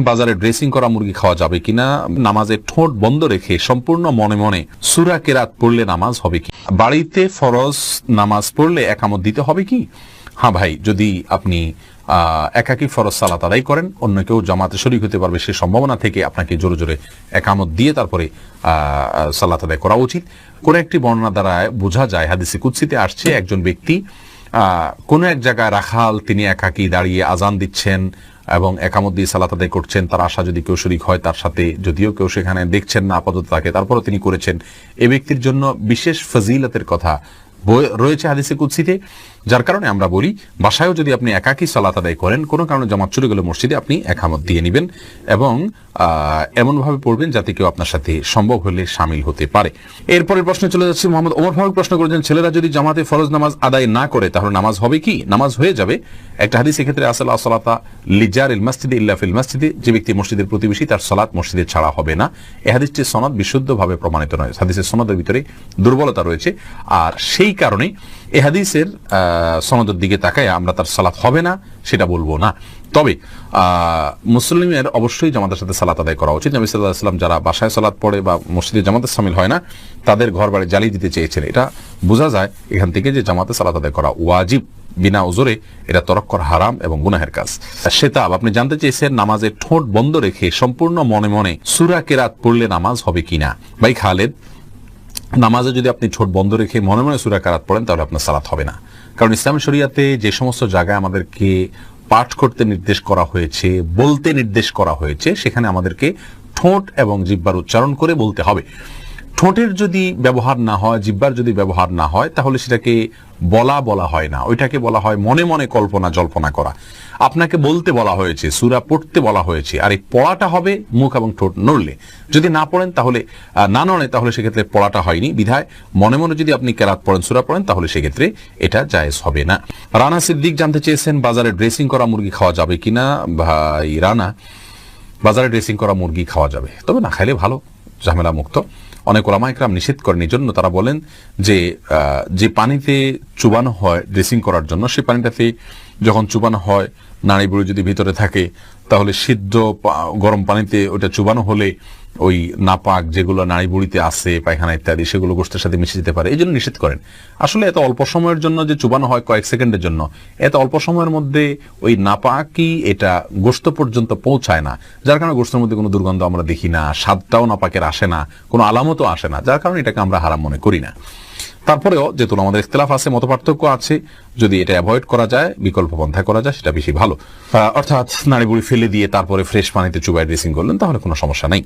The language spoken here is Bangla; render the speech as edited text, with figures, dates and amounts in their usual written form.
বাজারে ড্রেসিং করা মুরগি খাওয়া যাবে কিনা, নামাজে ঠোঁট বন্ধ রেখে সম্পূর্ণ মনে মনে সূরা কেরাত পড়লে নামাজ হবে কি, বাড়িতে ফরজ নামাজ পড়লে একামত দিতে হবে কি? হ্যাঁ ভাই, যদি আপনি একাকী ফরজ সালাত আদায় করেন, অন্য কেউ জামাতে শরীক হতে পারবে সে সম্ভাবনা থেকে আপনাকে জোরে জোরে একামত দিয়ে তারপরে সালাত আদায় করা উচিত। কোন একটি বর্ণনা দ্বারা বোঝা যায়, হাদিসে কুদসিতে আসছে, একজন ব্যক্তি কোন এক জায়গায় রাখাল, তিনি একাকী দাঁড়িয়ে আজান দিচ্ছেন এবং একামত দিয়ে সালাত আদায় করছেন। তার আশা যদি কেউ শরীক হয় তার সাথে, যদিও কেউ সেখানে দেখছেন না আপাতত তাকে, তারপরও তিনি করেছেন, এ ব্যক্তির জন্য বিশেষ ফজিলতের কথা রয়েছে হাদিসে কুদসিতে। যার কারণে আমরা বলি, বাসায়ও যদি আপনি একাকী সালাত আদায় করেন, কোনো কারণে জামাত চলে গেলে মসজিদে, আপনি একামত দিয়ে নেবেন এবং এমনভাবে পড়বেন যাতে কেউ আপনার সাথে সম্ভব হলে শামিল হতে পারে। এরপরের প্রশ্নে চলে যাচ্ছে। মোহাম্মদ ওমর ফারুক প্রশ্ন করেছেন, ছেলেরা যদি জামাতে ফরজ নামাজ আদায় না করে তাহলে নামাজ হবে কি? নামাজ হয়ে যাবে। একটা হাদিস ক্ষেত্রে আসল সালাতা লিজারিল মসজিদে ইল্লা ফিল মসজিদে, যে ব্যক্তি মসজিদের প্রতিবেশী তার সালাত মসজিদে ছাড়া হবে না। এই হাদিসটির সনদ বিশুদ্ধভাবে প্রমাণিত নয়, হাদিসের সনদের ভিতরে দুর্বলতা রয়েছে। আর সেই কারণে এই হাদিসের সনদের দিকে তাকায় আমরা তার সালাত হবে না সেটা বলবো না। তবে মুসলিমের অবশ্যই জামাতের সাথে সালাত আদায় করা উচিত। নবী সাল্লাল্লাহু আলাইহি ওয়াসাল্লাম যারা বাসায় সালাত পড়ে বা মসজিদে জামাতে শামিল হয় না, তাদের ঘর বাড়ি জ্বালিয়ে দিতে চেয়েছেন। এটা বোঝা যায় এখান থেকে যে জামাতে সালাত আদায় করা ওয়াজিব, বিনা উজরে এটা তরক করা হারাম এবং গুনাহের কাজ। সেতাব, আপনি জানতে চেয়েছেন নামাজে ঠোঁট বন্ধ রেখে সম্পূর্ণ মনে মনে সূরা কেরাত পড়লে নামাজ হবে কিনা। ভাই খালেদ, নামাজে যদি আপনি ঠোঁট বন্ধ রেখে মনে মনে সূরা কেরাত পড়েন তাহলে আপনার সালাত হবে না। কারণ ইসলাম শরিয়াতে যে সমস্ত জায়গায় আমাদেরকে পাঠ করতে নির্দেশ করা হয়েছে, বলতে নির্দেশ করা হয়েছে, সেখানে আমাদেরকে ঠোঁট এবং জিহ্বার উচ্চারণ করে বলতে হবে। ঠোঁটের যদি ব্যবহার না হয়, জিহ্বার যদি ব্যবহার না হয়, তাহলে সেটাকে বলা হয় না, ওইটাকে বলা হয় মনে মনে কল্পনা জল্পনা করা। আপনাকে বলতে বলা হয়েছে, সূরা পড়তে বলা হয়েছে, আর এই পড়াটা হবে মুখ এবং ঠোঁট নড়লে। যদি না পড়েন তাহলে, না নড়ে, তাহলে সেক্ষেত্রে পড়াটা হয়নি। বিধায় মনে মনে যদি আপনি কেরাত পড়েন, সূরা পড়েন, তাহলে সেক্ষেত্রে এটা জায়েজ হবে না। রানা সিদ্দিক জানতে চেয়েছেন, বাজারে ড্রেসিং করা মুরগি খাওয়া যাবে কিনা। ভাই রানা, বাজারে ড্রেসিং করা মুরগি খাওয়া যাবে, তবে না খাইলে ভালো, ঝামেলা মুক্ত। অনেক ওলামা ইকরাম নিষেধ করেন, এই জন্য তারা বলেন যে পানিতে চুবানো হয় ড্রেসিং করার জন্য, সেই পানিটাতে যখন চুবানো হয়, নাড়ি বুড়ি যদি ভিতরে থাকে, তাহলে সিদ্ধ গরম পানিতে ওটা চুবানো হলে ওই নাপাক যেগুলো নাড়ি বুড়িতে আছে, পায়খানা ইত্যাদি, সেগুলো গোশতের সাথে মিশে যেতে পারে, এই জন্য নিষেধ করেন। আসলে এত অল্প সময়ের জন্য যে চুবানো হয়, কয়েক সেকেন্ডের জন্য, এত অল্প সময়ের মধ্যে ওই নাপাকি এটা গোশত পর্যন্ত পৌঁছায় না, যার কারণে গোশতের মধ্যে কোনো দুর্গন্ধ আমরা দেখি না, স্বাদটাও নাপাকের আসে না, কোনো আলামতও আসে না, যার কারণে এটাকে আমরা হারাম মনে করি না। তারপরেও যেহেতু আমাদের ইখতিলাফ আছে, মতপার্থক্য আছে, যদি এটা অ্যাভয়েড করা যায়, বিকল্প পন্থা করা যায়, সেটা বেশি ভালো। অর্থাৎ নাড়ি বুড়ি ফেলে দিয়ে তারপরে ফ্রেশ পানিতে চুবাই ড্রেসিং করলেন, তাহলে কোনো সমস্যা নেই।